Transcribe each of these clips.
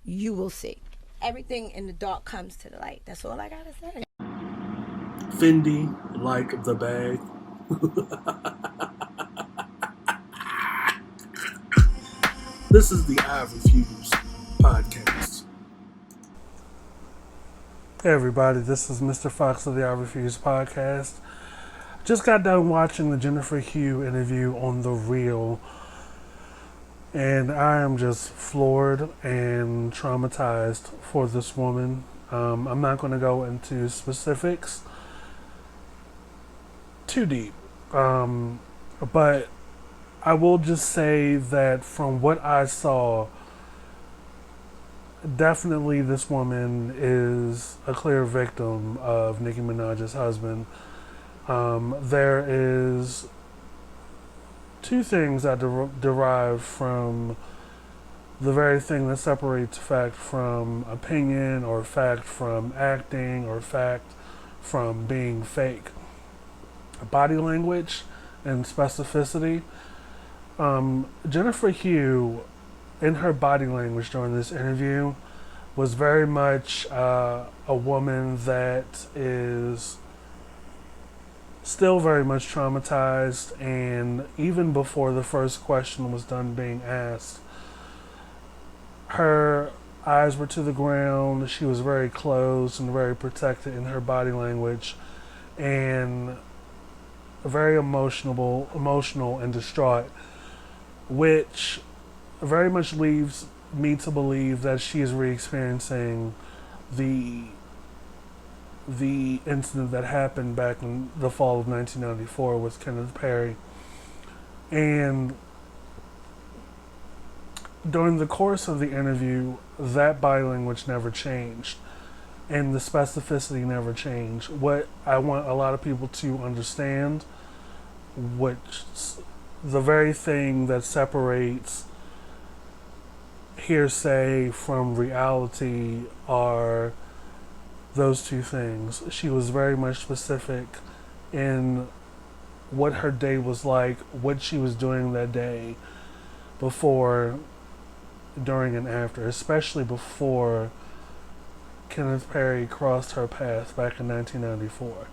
you will see. Everything in the dark comes to the light. That's all I gotta say. Fendi, like the bag. This is the I Refuse podcast. Hey everybody, this is Mr. Fox of the I Refuse podcast. Just got done watching the Jennifer Hough interview on The Real, and I am just floored and traumatized for this woman. I'm not going to go into specifics too deep, but I will just say that from what I saw, definitely this woman is a clear victim of Nicki Minaj's husband. There is two things that derive from the very thing that separates fact from opinion, or fact from acting, or fact from being fake: body language and specificity. Jennifer Hough, in her body language during this interview, was very much a woman that is still very much traumatized, and even before the first question was done being asked, her eyes were to the ground. She was very closed and very protected in her body language, and very emotional and distraught, which very much leaves me to believe that she is re-experiencing the incident that happened back in the fall of 1994 with Kenneth Perry. And during the course of the interview, that body language never changed, and the specificity never changed. What I want a lot of people to understand, which the very thing that separates hearsay from reality, are those two things. She was very much specific in what her day was like, what she was doing that day, before, during, and after, especially before Kenneth Perry crossed her path back in 1994.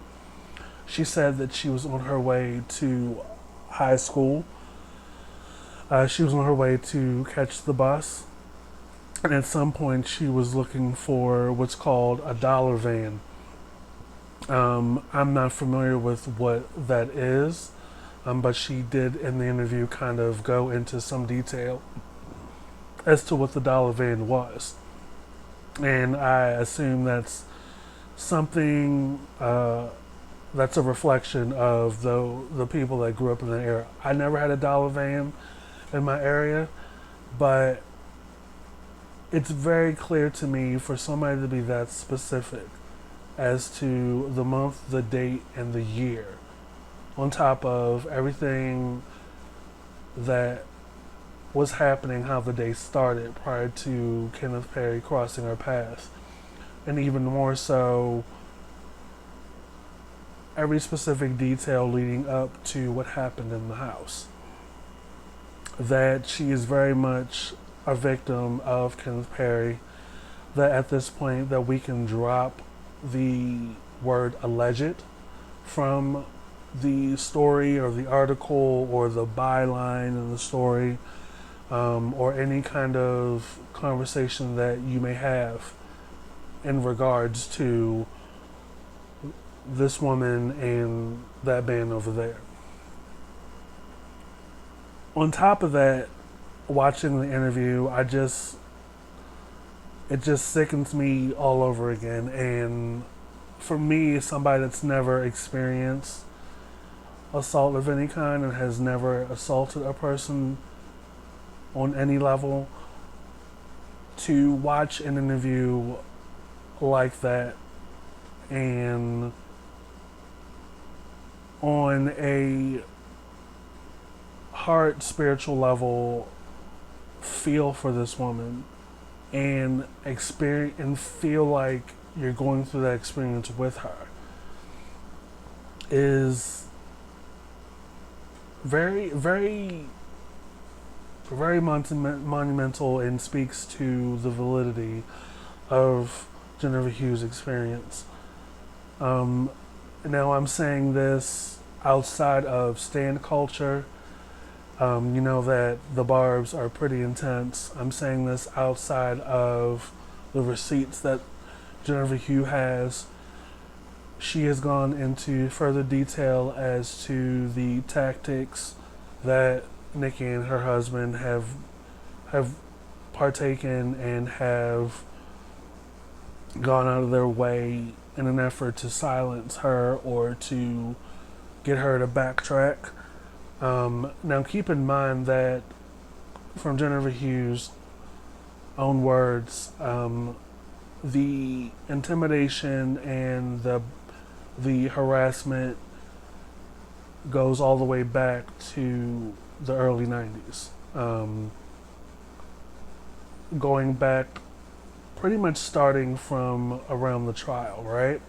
She said that she was on her way to high school. She was on her way to catch the bus. And at some point, she was looking for what's called a dollar van. I'm not familiar with what that is, but she did in the interview kind of go into some detail as to what the dollar van was. And I assume that's something that's a reflection of the people that grew up in the era. I never had a dollar van in my area, but it's very clear to me for somebody to be that specific as to the month, the date, and the year, on top of everything that was happening, how the day started prior to Kenneth Perry crossing her path, and even more so, every specific detail leading up to what happened in the house. That she is very much a victim of Kenneth Perry, that at this point that we can drop the word alleged from the story or the article or the byline in the story, or any kind of conversation that you may have in regards to this woman and that man over there. On top of that, watching the interview, it just sickens me all over again. And for me, somebody that's never experienced assault of any kind and has never assaulted a person on any level, to watch an interview like that and on a heart spiritual level feel for this woman and experience and feel like you're going through that experience with her is very, very very monumental and speaks to the validity of Jennifer Hough's experience. Now I'm saying this outside of stan culture. You know that the barbs are pretty intense. I'm saying this outside of the receipts that Jennifer Hough has. She has gone into further detail as to the tactics that Nicki and her husband have partaken and have gone out of their way in an effort to silence her or to get her to backtrack. Now keep in mind that from Jennifer Hough's own words, the intimidation and the harassment goes all the way back to the early 90s. Going back pretty much starting from around the trial, right?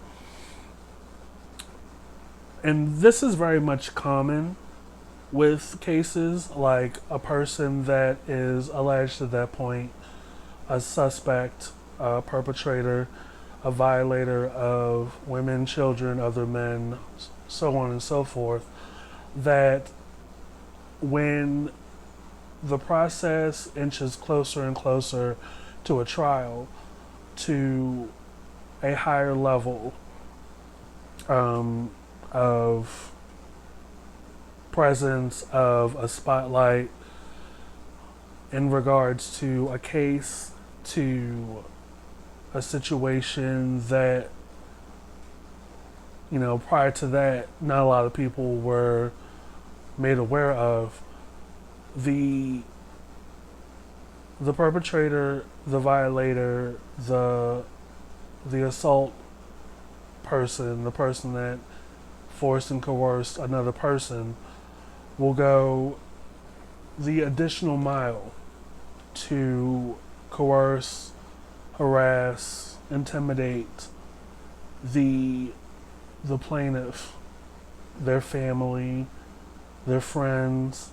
And this is very much common with cases, like a person that is alleged at that point a suspect, a perpetrator, a violator of women, children, other men, so on and so forth, that when the process inches closer and closer to a trial, to a higher level of presence of a spotlight in regards to a case, to a situation that, you know, prior to that, not a lot of people were made aware of. The perpetrator, the violator, the assault person, the person that forced and coerced another person, will go the additional mile to coerce, harass, intimidate the plaintiff, their family, their friends,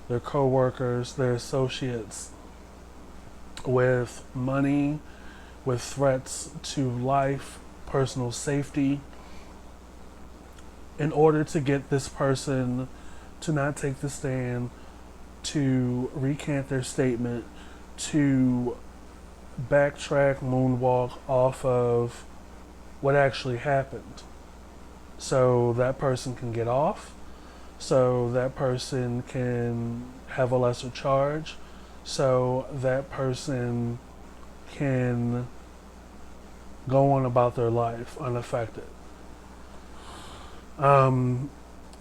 their co-workers, their associates, with money, with threats to life, personal safety, in order to get this person to not take the stand, to recant their statement, to backtrack, moonwalk off of what actually happened. So that person can get off, so that person can have a lesser charge, so that person can go on about their life unaffected.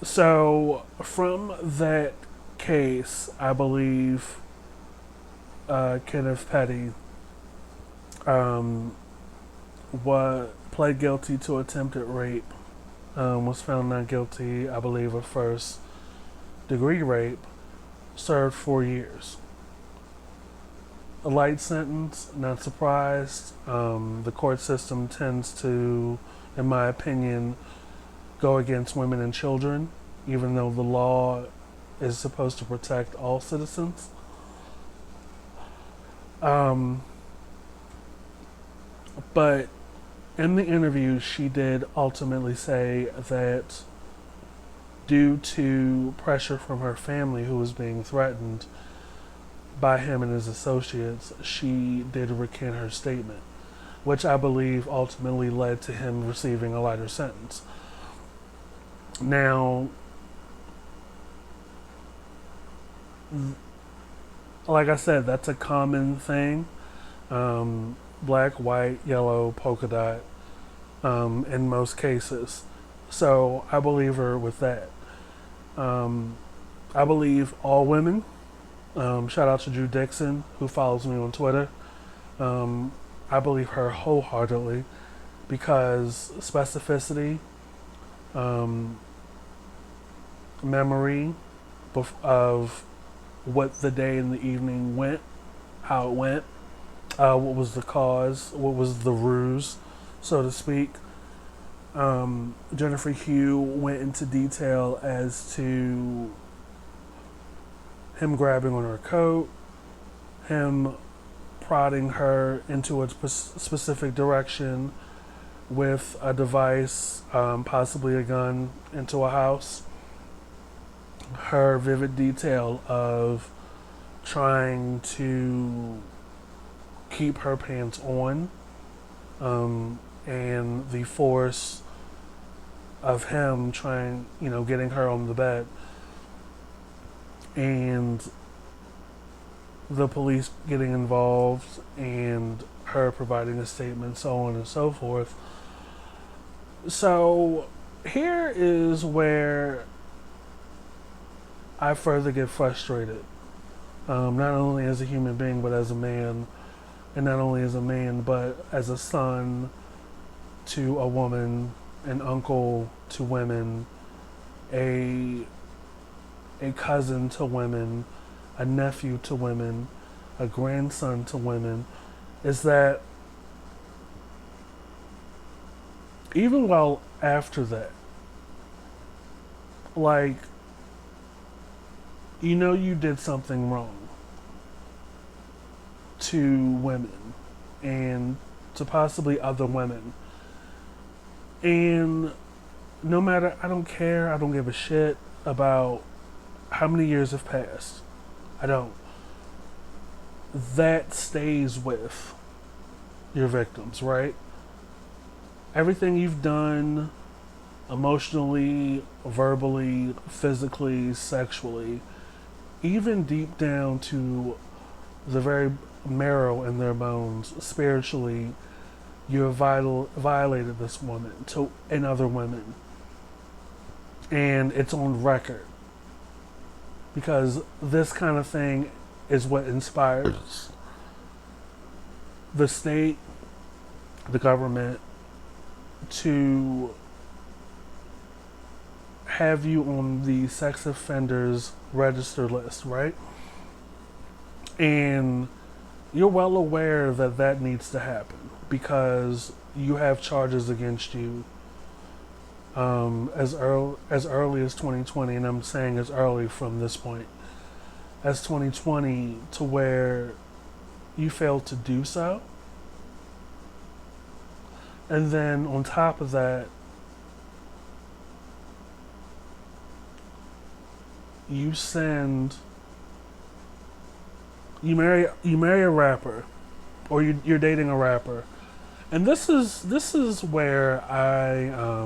So from that case, I believe Kenneth Perry pled guilty to attempted rape, was found not guilty, I believe, of first degree rape, served 4 years. A light sentence, not surprised. The court system tends to, in my opinion, go against women and children, even though the law is supposed to protect all citizens. But in the interview, she did ultimately say that due to pressure from her family, who was being threatened by him and his associates, she did recant her statement, which I believe ultimately led to him receiving a lighter sentence. Now, like I said, that's a common thing. Black, white, yellow, polka dot, in most cases. So I believe her with that. I believe all women. Shout out to Drew Dixon, who follows me on Twitter. I believe her wholeheartedly because specificity, memory of what the day and the evening went, how it went, what was the cause, what was the ruse, so to speak. Jennifer Hough went into detail as to him grabbing on her coat, him prodding her into a specific direction with a device, possibly a gun, into a house. Her vivid detail of trying to keep her pants on, and the force of him trying, getting her on the bed, and the police getting involved, and her providing a statement, so on and so forth. So here is where I further get frustrated, not only as a human being, but as a man, and not only as a man, but as a son to a woman, an uncle to women, a cousin to women, a nephew to women, a grandson to women, is that even while after that, like, you did something wrong to women and to possibly other women. And no matter, I don't care, I don't give a shit about how many years have passed. I don't. That stays with your victims, right? Everything you've done emotionally, verbally, physically, sexually, even deep down to the very marrow in their bones, spiritually, you have violated this woman and other women. And it's on record. Because this kind of thing is what inspires the state, the government, to have you on the sex offenders register list, right? And you're well aware that that needs to happen because you have charges against you as early as 2020, and I'm saying as early from this point as 2020, to where you failed to do so. And then on top of that, you marry a rapper, or you're dating a rapper, and this is where I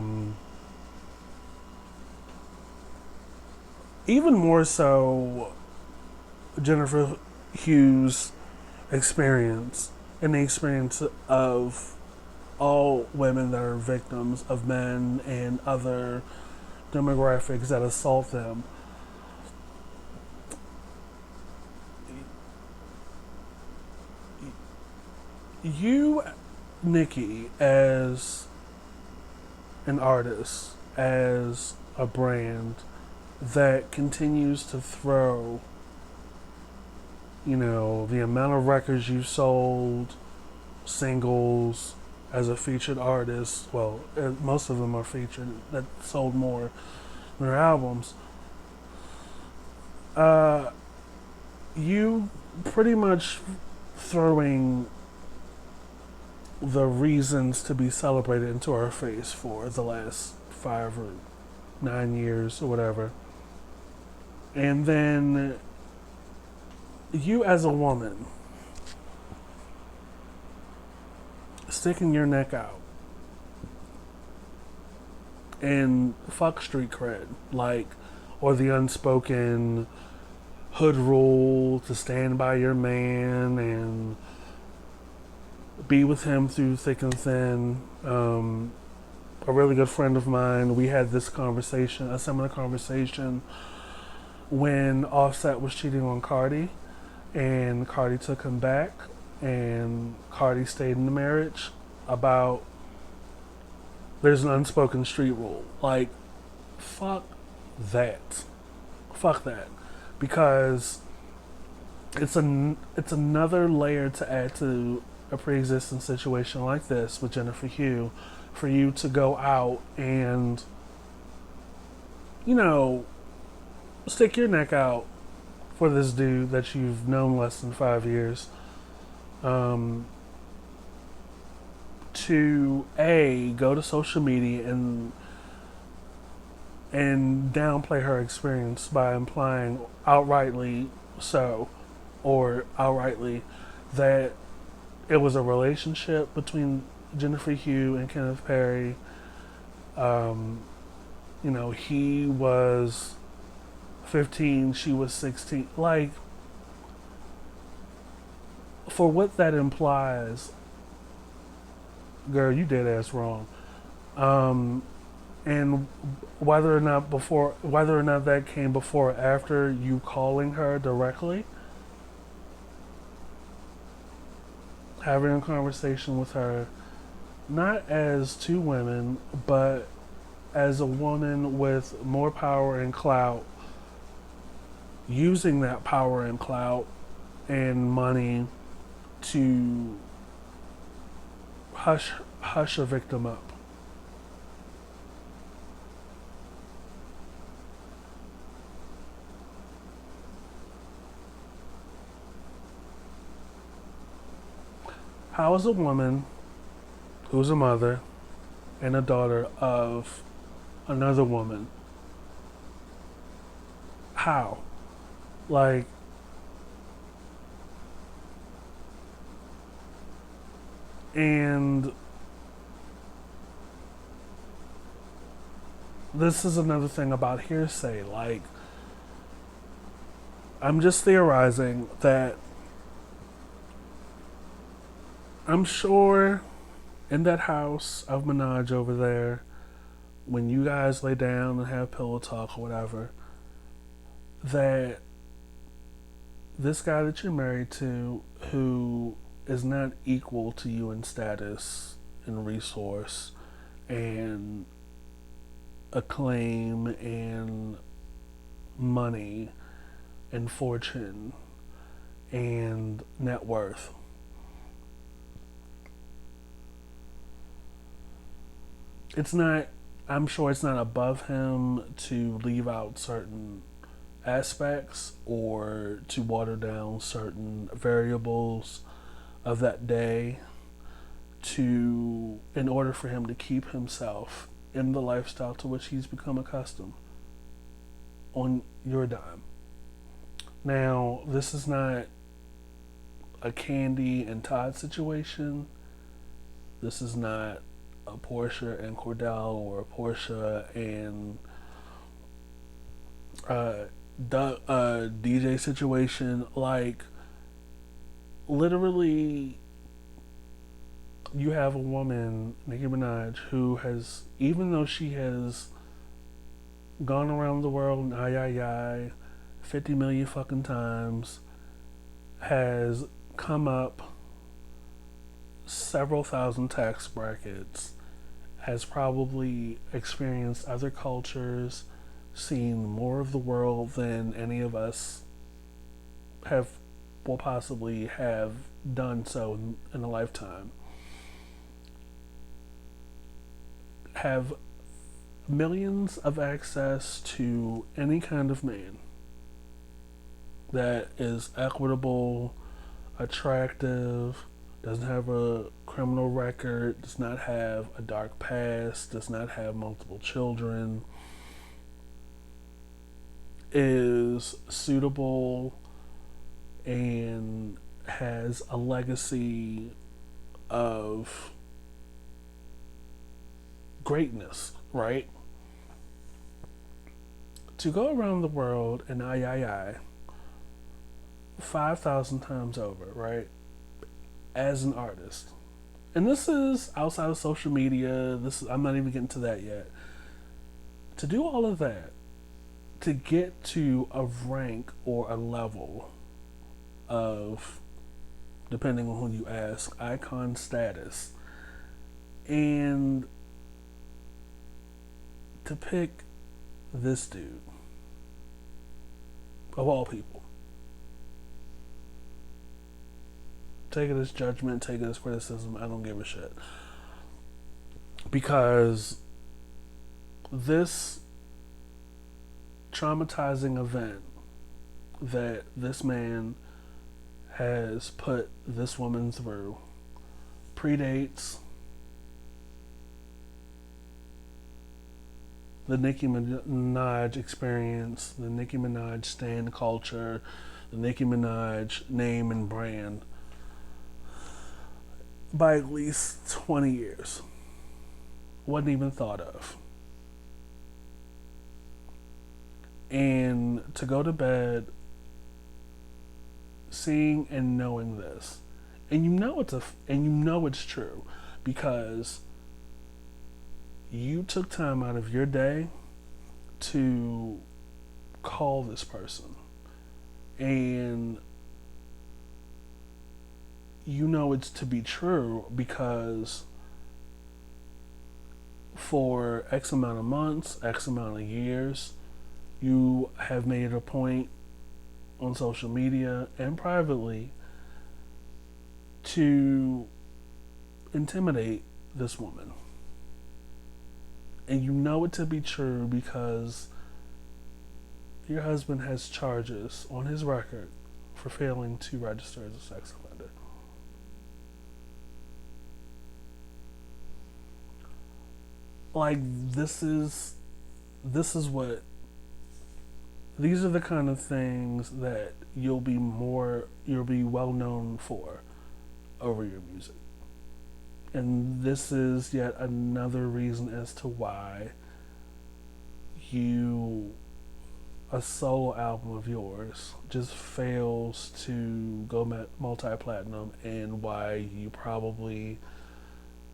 even more so Jennifer Hough's experience and the experience of all women that are victims of men and other demographics that assault them. You, Nicki, as an artist, as a brand that continues to throw, the amount of records you've sold, singles, as a featured artist, well, most of them are featured, that sold more than their albums. You pretty much throwing the reasons to be celebrated into our face for the last 5 or 9 years or whatever. And then you as a woman sticking your neck out and fuck street cred, or the unspoken hood rule to stand by your man and be with him through thick and thin. A really good friend of mine, we had this conversation, a similar conversation, when Offset was cheating on Cardi, and Cardi took him back, and Cardi stayed in the marriage. About there's an unspoken street rule. Fuck that. Fuck that. Because it's another layer to add to a pre-existing situation like this with Jennifer Hough, for you to go out and, stick your neck out for this dude that you've known less than 5 years to go to social media and downplay her experience by implying outrightly so, or outrightly that it was a relationship between Jennifer Hough and Kenneth Perry. He was 15, she was 16. Like, for what that implies, girl, you dead ass wrong. And whether or not that came before or after you calling her directly, having a conversation with her, not as two women, but as a woman with more power and clout, using that power and clout and money to hush a victim up. How is a woman who's a mother and a daughter of another woman, how? Like, and this is another thing about hearsay. Like, I'm just theorizing that I'm sure in that house of Minaj over there, when you guys lay down and have pillow talk or whatever, that this guy that you're married to, who is not equal to you in status and resource and acclaim and money and fortune and net worth, I'm sure it's not above him to leave out certain aspects or to water down certain variables of that day in order for him to keep himself in the lifestyle to which he's become accustomed on your dime. Now, this is not a Candy and Todd situation. This is not a Portia and Cordell or a Portia and DJ situation. Like, literally, you have a woman, Nicki Minaj, who has, even though she has gone around the world and 50 million fucking times, has come up several thousand tax brackets, has probably experienced other cultures, seen more of the world than any of us will possibly have done so in a lifetime, have millions of access to any kind of man that is equitable, attractive, doesn't have a criminal record, does not have a dark past, does not have multiple children, is suitable and has a legacy of greatness, right? To go around the world and 5,000 times over, right? As an artist. And this is outside of social media. I'm not even getting to that yet. To do all of that, to get to a rank or a level of, depending on who you ask, icon status, and to pick this dude, of all people. Take it as judgment, take it as criticism, I don't give a shit. Because this traumatizing event that this man has put this woman through predates the Nicki Minaj experience, the Nicki Minaj stan culture, the Nicki Minaj name and brand by at least 20 years. Wasn't even thought of. And to go to bed seeing and knowing this, and you know it's true because you took time out of your day to call this person, and you know it's to be true because for X amount of months, X amount of years, you have made it a point on social media and privately to intimidate this woman. And you know it to be true because your husband has charges on his record for failing to register as a sex offender. Like these are the kind of things that you'll be well known for over your music. And this is yet another reason as to why a solo album of yours just fails to go multi-platinum, and why you probably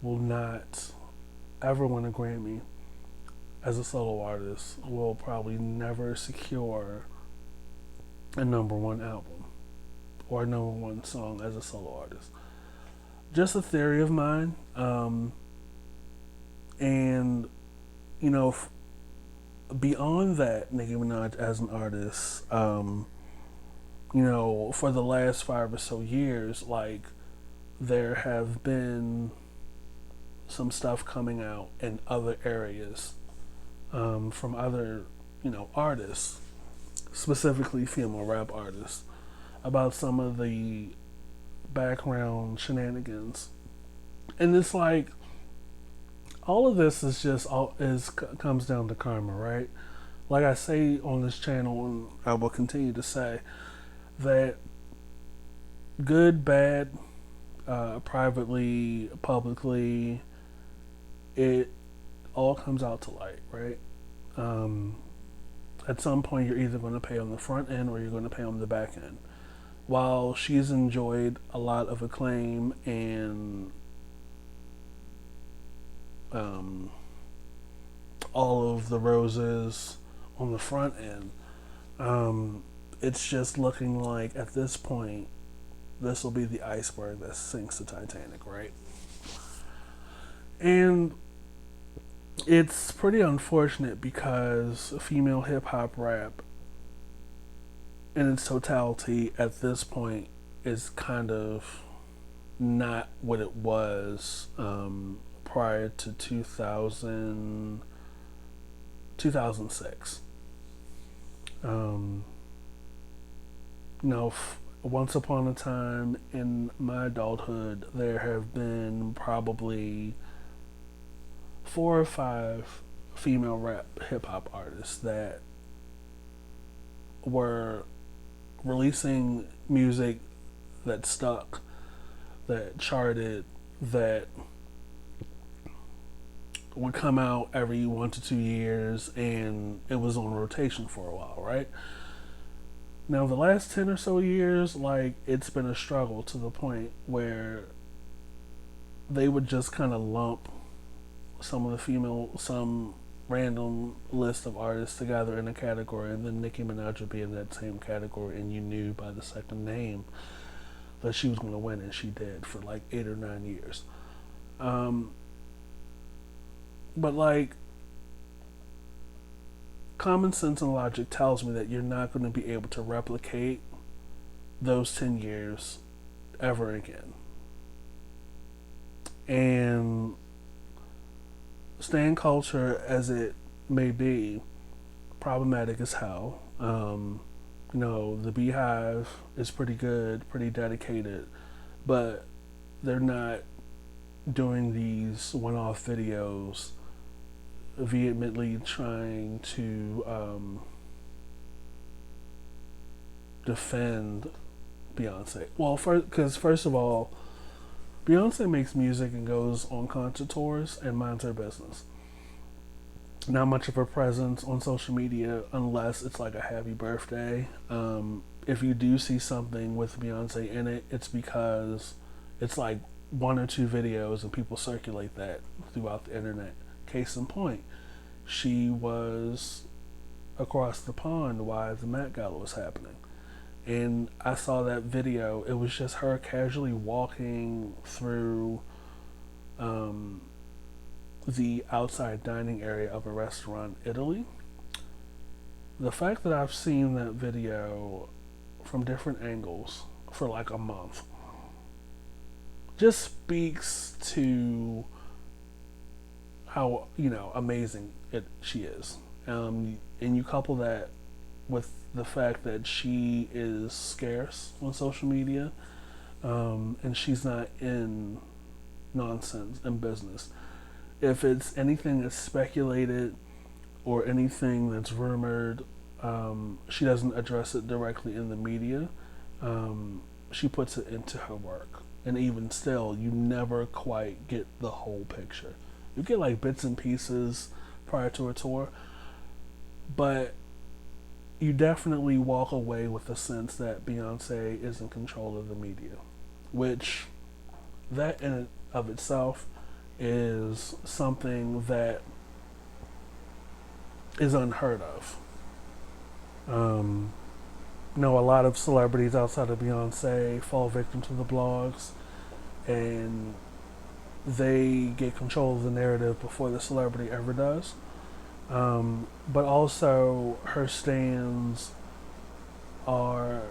will not ever win a Grammy as a solo artist, will probably never secure a number one album or a number one song as a solo artist. Just a theory of mine. And, you know, beyond that, Nicki Minaj as an artist, you know, for the last 5 or so years, like, there have been some stuff coming out in other areas from other, you know, artists, specifically female rap artists, about some of the background shenanigans. And it's like, all of this comes down to karma, right? Like I say on this channel, and I will continue to say, that good, bad, privately, publicly, it all comes out to light, right? At some point, you're either going to pay on the front end or you're going to pay on the back end. While she's enjoyed a lot of acclaim and all of the roses on the front end, it's just looking like at this point, this will be the iceberg that sinks the Titanic, right? And it's pretty unfortunate because female hip-hop rap in its totality at this point is kind of not what it was prior to 2006. You know, once upon a time in my adulthood, there have been probably 4 or 5 female rap hip hop artists that were releasing music that stuck, that charted, that would come out every 1 to 2 years, and it was on rotation for a while, right? Now, the last 10 or so years, like, it's been a struggle to the point where they would just kind of lump some random list of artists together in a category, and then Nicki Minaj would be in that same category, and you knew by the second name that she was going to win, and she did for like 8 or 9 years. But like, common sense and logic tells me that you're not going to be able to replicate those 10 years ever again. And stan culture, as it may be, problematic as hell. the Beehive is pretty good, pretty dedicated, but they're not doing these one-off videos vehemently trying to defend Beyonce. Well, because first of all, Beyonce makes music and goes on concert tours and minds her business. Not much of a presence on social media unless it's like a happy birthday. If you do see something with Beyonce in it, it's because it's like one or two videos and people circulate that throughout the internet. Case in point, she was across the pond while the Met Gala was happening. And I saw that video. It was just her casually walking through the outside dining area of a restaurant in Italy. The fact that I've seen that video from different angles for like a month just speaks to how amazing she is. And you couple that with the fact that she is scarce on social media, and she's not in nonsense in business. If it's anything that's speculated or anything that's rumored, she doesn't address it directly in the media. She puts it into her work. And even still, you never quite get the whole picture. You get like bits and pieces prior to a tour, but you definitely walk away with the sense that Beyonce is in control of the media, which that in and of itself is something that is unheard of. A lot of celebrities outside of Beyonce fall victim to the blogs, and they get control of the narrative before the celebrity ever does. But also, her stands are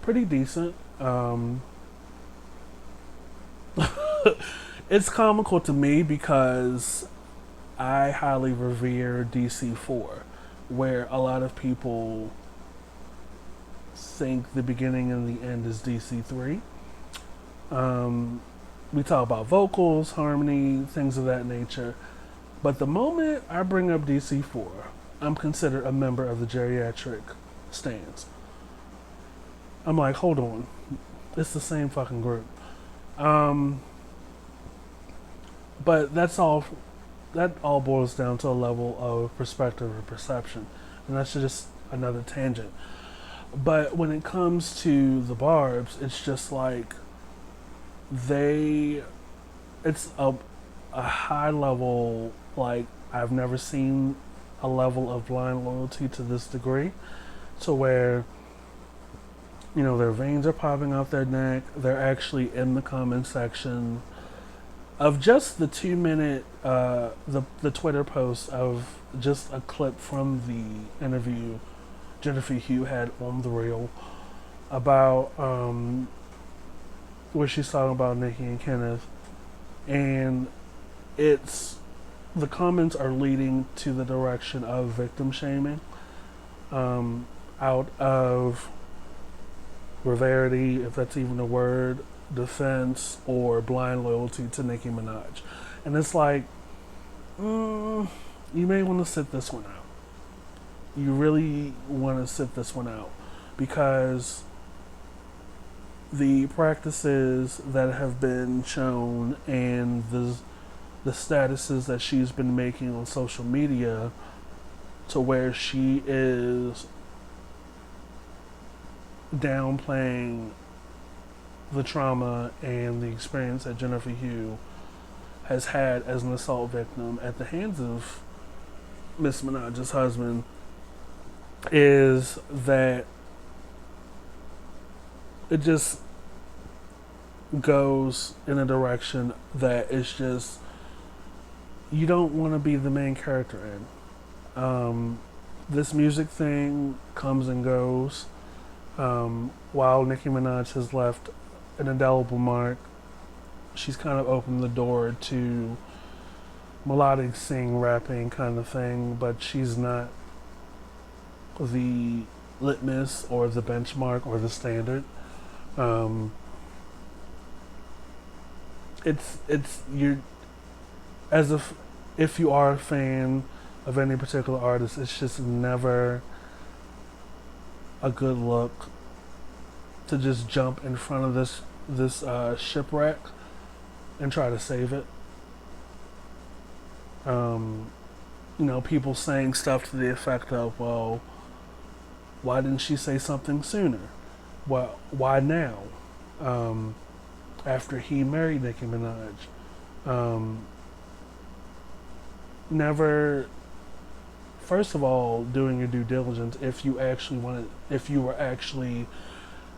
pretty decent. It's comical to me because I highly revere DC4, where a lot of people think the beginning and the end is DC3. We talk about vocals, harmony, things of that nature. But the moment I bring up DC4, I'm considered a member of the geriatric stands. I'm like, hold on. It's the same fucking group. But that all boils down to a level of perspective or perception. And that's just another tangent. But when it comes to the Barbs, it's just like it's a high level, like I've never seen a level of blind loyalty to this degree, to where their veins are popping out their neck. They're actually in the comment section of just the 2-minute the Twitter post of just a clip from the interview Jennifer Hough had on the reel about where she's talking about Nicki and Kenneth, and the comments are leading to the direction of victim shaming, out of severity, if that's even a word, defense, or blind loyalty to Nicki Minaj. And it's like, you may want to sit this one out. You really want to sit this one out, because the practices that have been shown and the statuses that she's been making on social media, to where she is downplaying the trauma and the experience that Jennifer Hough has had as an assault victim at the hands of Miss Minaj's husband, is that it just goes in a direction that is just, you don't want to be the main character in. This music thing comes and goes. While Nicki Minaj has left an indelible mark, she's kind of opened the door to melodic sing, rapping kind of thing, but she's not the litmus or the benchmark or the standard. Um, it's you as if you are a fan of any particular artist, it's just never a good look to just jump in front of this shipwreck and try to save it. People saying stuff to the effect of, well, why didn't she say something sooner? Well, why now? After he married Nicki Minaj. Never, first of all, doing your due diligence if you were actually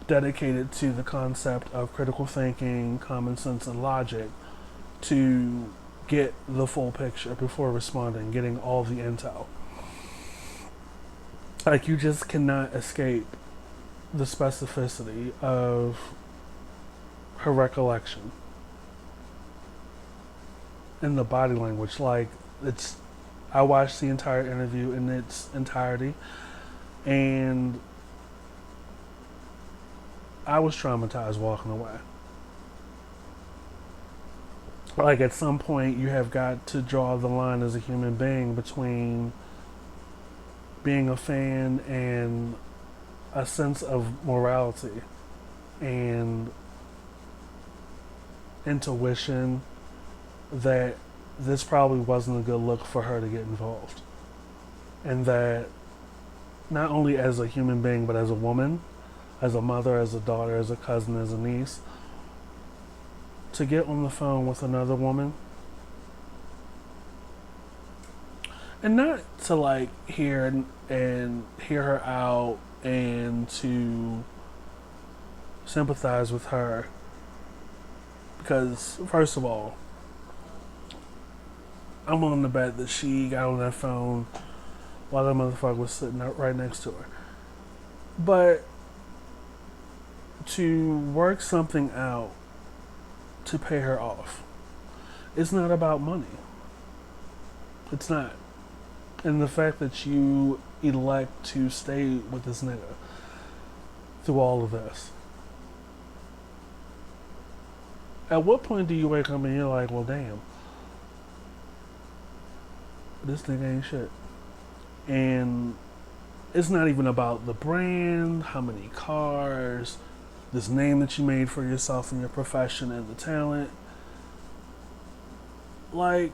dedicated to the concept of critical thinking, common sense, and logic to get the full picture before responding, getting all the intel. Like, you just cannot escape the specificity of her recollection and the body language. Like, I watched the entire interview in its entirety, and I was traumatized walking away. Like, at some point, you have got to draw the line as a human being between being a fan and a sense of morality and intuition that this probably wasn't a good look for her to get involved. And that not only as a human being, but as a woman, as a mother, as a daughter, as a cousin, as a niece, to get on the phone with another woman and not to like hear her out and to sympathize with her, because first of all, I'm willing to bet that she got on that phone while that motherfucker was sitting right next to her. But to work something out to pay her off, it's not about money. It's not. And the fact that you elect to stay with this nigga through all of this. At what point do you wake up and you're like, well, damn, this nigga ain't shit? And it's not even about the brand, how many cars, this name that you made for yourself in your profession and the talent. Like,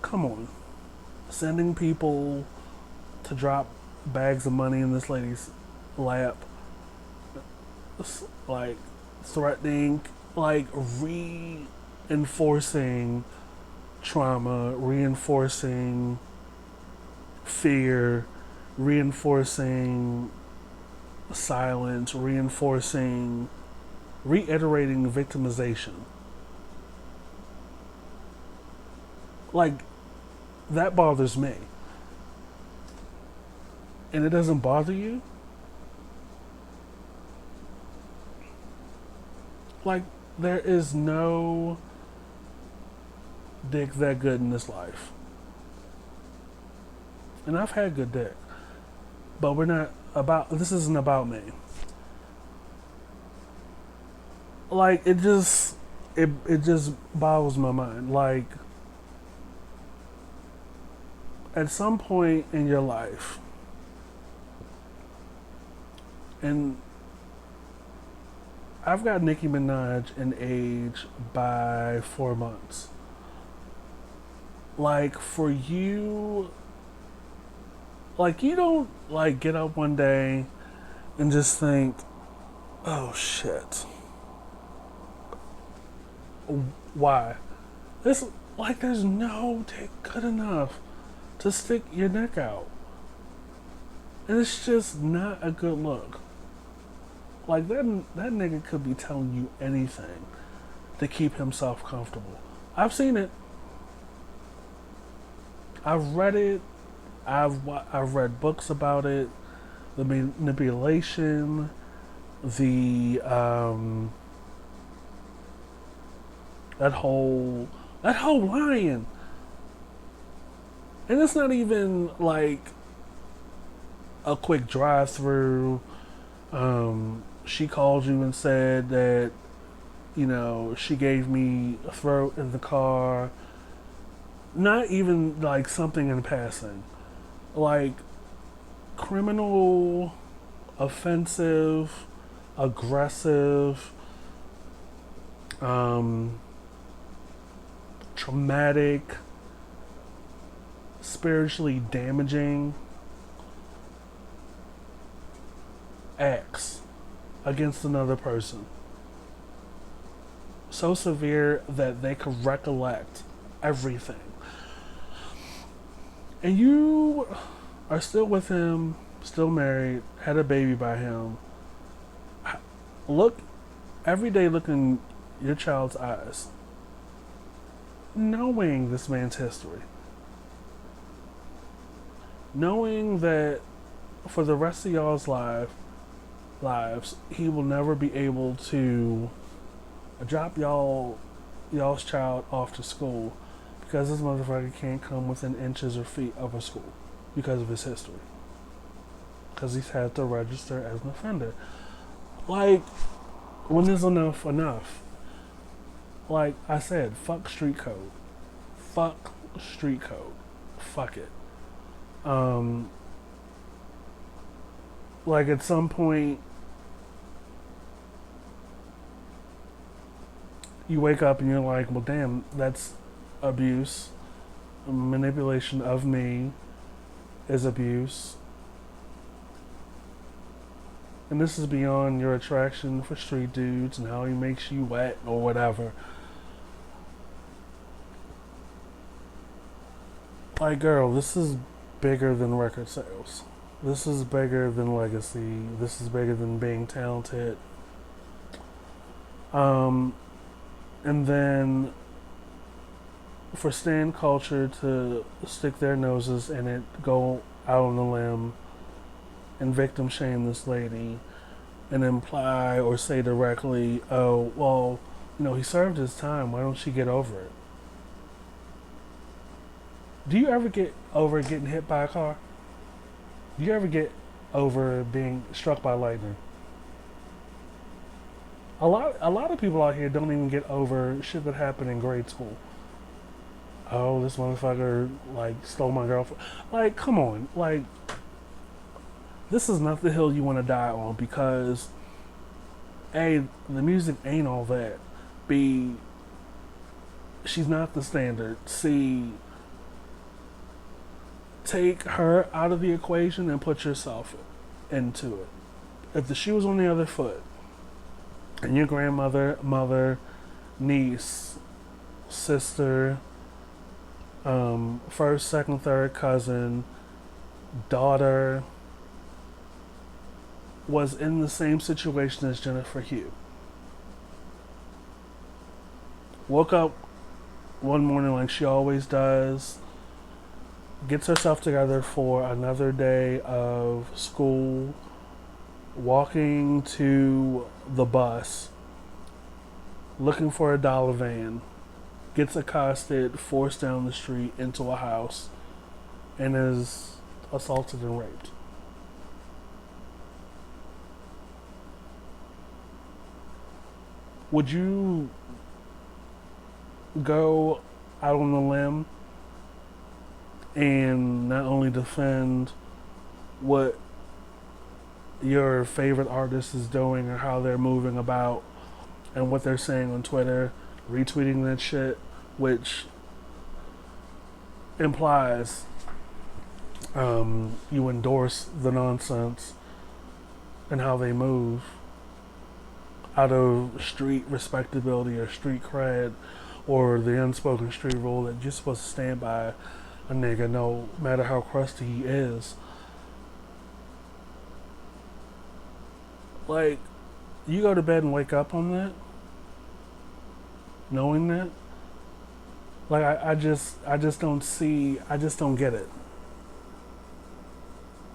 come on. Sending people to drop bags of money in this lady's lap, like threatening, like reinforcing trauma, reinforcing fear, reinforcing silence, reiterating victimization. Like, that bothers me. And it doesn't bother you? Like, there is no dick that good in this life. And I've had good dick. But this isn't about me. Like, it just boggles my mind. Like, at some point in your life, and I've got Nicki Minaj in age by 4 months. Like, for you, like, you don't, like, get up one day and just think, oh, shit. Why? There's no dick good enough to stick your neck out. And it's just not a good look. Like, that nigga could be telling you anything to keep himself comfortable. I've seen it. I've read it. I've read books about it. The manipulation, the that whole lying. And it's not even like a quick drive-through. She called you and said that, she gave me a throat in the car. Not even like something in passing. Like criminal, offensive, aggressive, traumatic, spiritually damaging acts against another person. So severe that they could recollect everything. And you are still with him, still married, had a baby by him. Look, every day look in your child's eyes, knowing this man's history. Knowing that for the rest of y'all's lives, he will never be able to drop y'all's child off to school because this motherfucker can't come within inches or feet of a school because of his history. Because he's had to register as an offender. Like, when is enough? Like I said, fuck street code. Fuck street code. Fuck it. Like at some point, you wake up and you're like, well, damn, that's abuse. Manipulation of me is abuse. And this is beyond your attraction for street dudes and how he makes you wet or whatever. Like, girl, this is bigger than record sales. This is bigger than legacy. This is bigger than being talented. And then for stand culture to stick their noses in it, go out on a limb and victim shame this lady and imply or say directly, oh, well, he served his time. Why don't she get over it? Do you ever get over getting hit by a car? Do you ever get over being struck by lightning? A lot of people out here don't even get over shit that happened in grade school. Oh, this motherfucker stole my girlfriend. Like, come on. Like, this is not the hill you want to die on because A, the music ain't all that. B, she's not the standard. C, take her out of the equation and put yourself into it. If the shoe was on the other foot, and your grandmother, mother, niece, sister, first, second, third cousin, daughter was in the same situation as Jennifer Hough. Woke up one morning like she always does, gets herself together for another day of school, walking to the bus, looking for a dollar van, gets accosted, forced down the street into a house, and is assaulted and raped. Would you go out on a limb and not only defend what your favorite artist is doing or how they're moving about and what they're saying on Twitter, retweeting that shit, which implies you endorse the nonsense and how they move out of street respectability or street cred or the unspoken street rule that you're supposed to stand by a nigga no matter how crusty he is. Like, you go to bed and wake up on that, knowing that. Like, I just don't get it.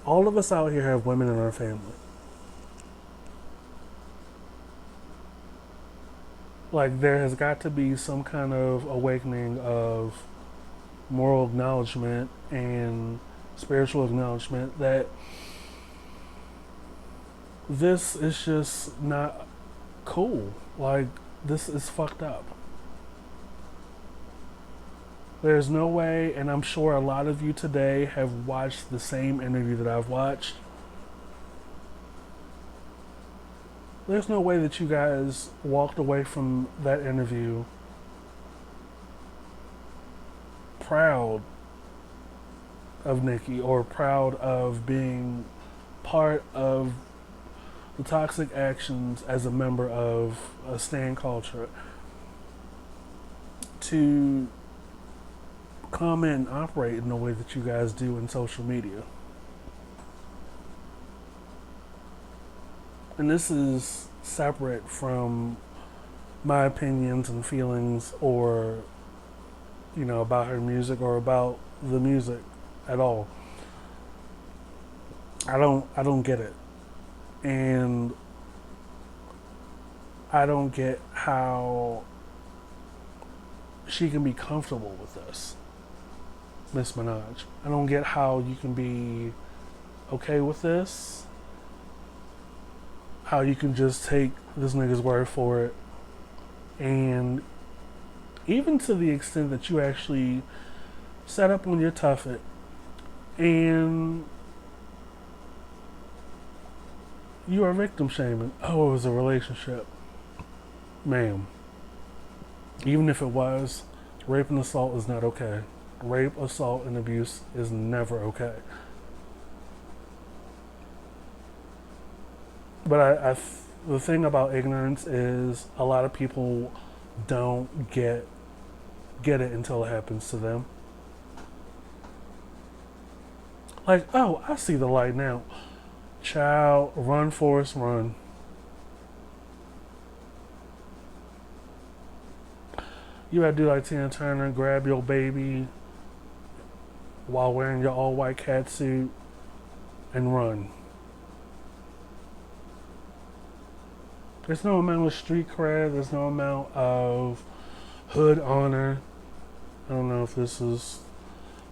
All of us out here have women in our family. Like, there has got to be some kind of awakening of moral acknowledgement and spiritual acknowledgement that this is just not cool. Like, this is fucked up. There's no way, and I'm sure a lot of you today have watched the same interview that I've watched. There's no way that you guys walked away from that interview proud of Nicki or proud of being part of the toxic actions as a member of a stan culture to comment and operate in the way that you guys do in social media. And this is separate from my opinions and feelings or, you know, about her music or about the music at all. I don't get it. And I don't get how she can be comfortable with this, Miss Minaj. I don't get how you can be okay with this. How you can just take this nigga's word for it. And even to the extent that you actually set up on your tuffet and you are victim shaming. Oh, it was a relationship. Ma'am, even if it was, rape and assault is not okay. Rape, assault, and abuse is never okay. But the thing about ignorance is a lot of people don't get it until it happens to them. Like, oh, I see the light now. Child, run, Forrest, run. You gotta do like Tina Turner, grab your baby while wearing your all-white catsuit and run. There's no amount of street cred. There's no amount of hood honor. I don't know if this is...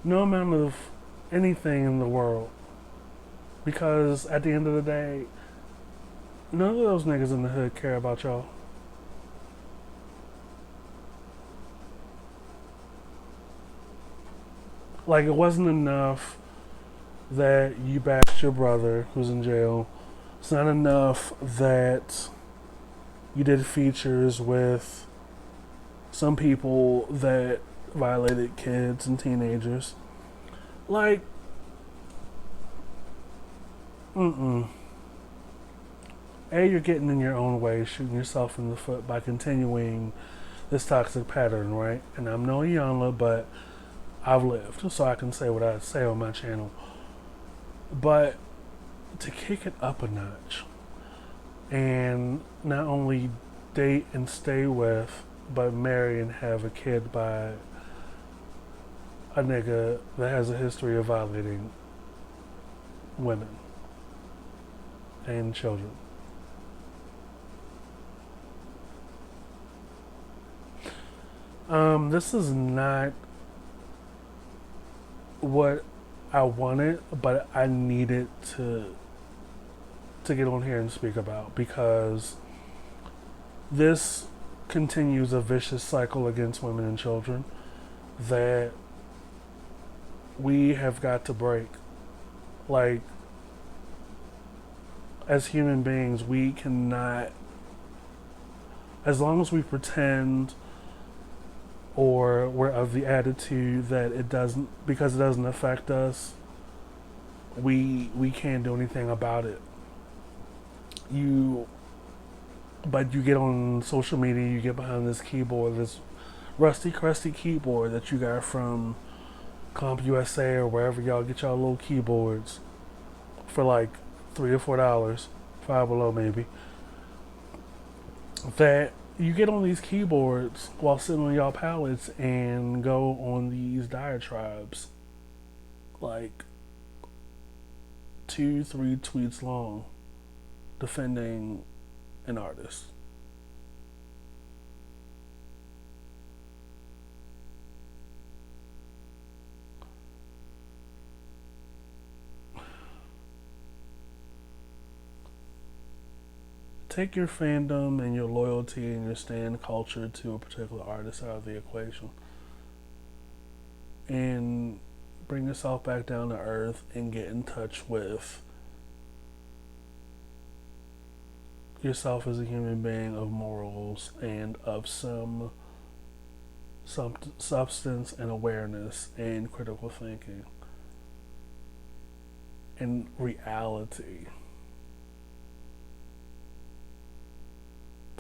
No amount of anything in the world. Because at the end of the day, none of those niggas in the hood care about y'all. Like, it wasn't enough that you bashed your brother who's in jail. It's not enough that you did features with some people that violated kids and teenagers. Like, A, you're getting in your own way, shooting yourself in the foot by continuing this toxic pattern, right? And I'm no Iyanla, but I've lived, so I can say what I say on my channel. But to kick it up a notch and not only date and stay with, but marry and have a kid by a nigga that has a history of violating women and children. This is not what I wanted, but I needed to get on here and speak about, because this continues a vicious cycle against women and children that we have got to break. Like, as human beings, we cannot, as long as we pretend or we're of the attitude that it doesn't, because it doesn't affect us, we can't do anything about it. But you get on social media, you get behind this keyboard, this rusty, crusty keyboard that you got from Comp USA or wherever y'all get y'all little keyboards for like $3 or $4, $5 below maybe. That you get on these keyboards while sitting on y'all pallets and go on these diatribes, like 2-3 tweets long, defending an artist. take your fandom and your loyalty and your stand culture to a particular artist out of the equation. And bring yourself back down to earth and get in touch with yourself as a human being of morals and of some substance and awareness and critical thinking and reality.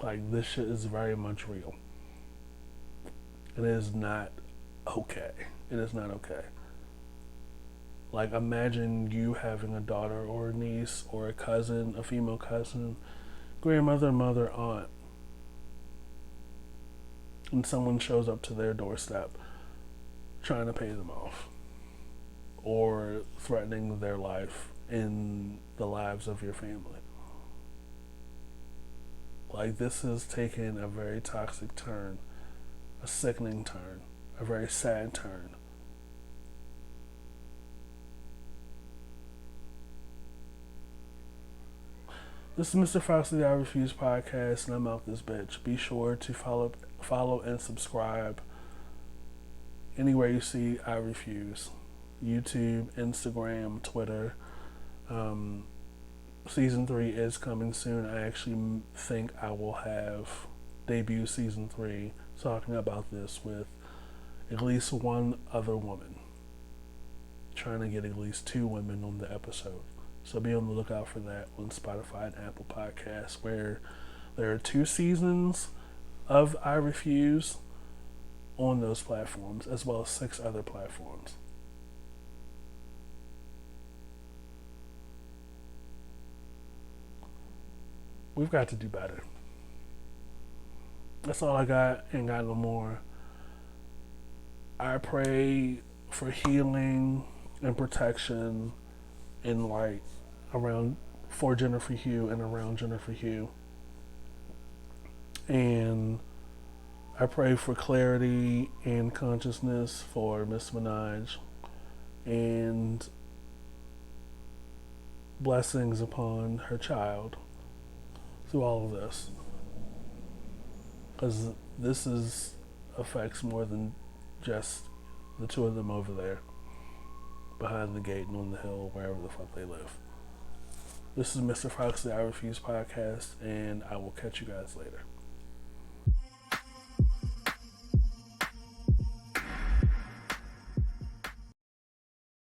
Like, this shit is very much real. It is not okay. It is not okay. Like, imagine you having a daughter or a niece or a cousin, a female cousin, grandmother, mother, aunt, and someone shows up to their doorstep trying to pay them off or threatening their life and the lives of your family. Like, this has taken a very toxic turn, a sickening turn, a very sad turn. This is Mr. Fox of the I Refuse podcast, and I'm out this bitch. Be sure to follow and subscribe anywhere you see I Refuse. YouTube, Instagram, Twitter. Season 3 is coming soon. I actually think I will have debut season 3 talking about this with at least one other woman. Trying to get at least 2 women on the episode. So be on the lookout for that on Spotify and Apple Podcasts, where there are 2 seasons of I Refuse on those platforms, as well as 6 other platforms. We've got to do better. That's all I got. Ain't got no more. I pray for healing and protection and light for Jennifer Hough and around Jennifer Hough. And I pray for clarity and consciousness for Miss Minaj, and blessings upon her child through all of this, because this affects more than just the 2 of them over there behind the gate and on the hill, wherever the fuck they live. This is Mr. Fox, the I Refuse podcast, and I will catch you guys later.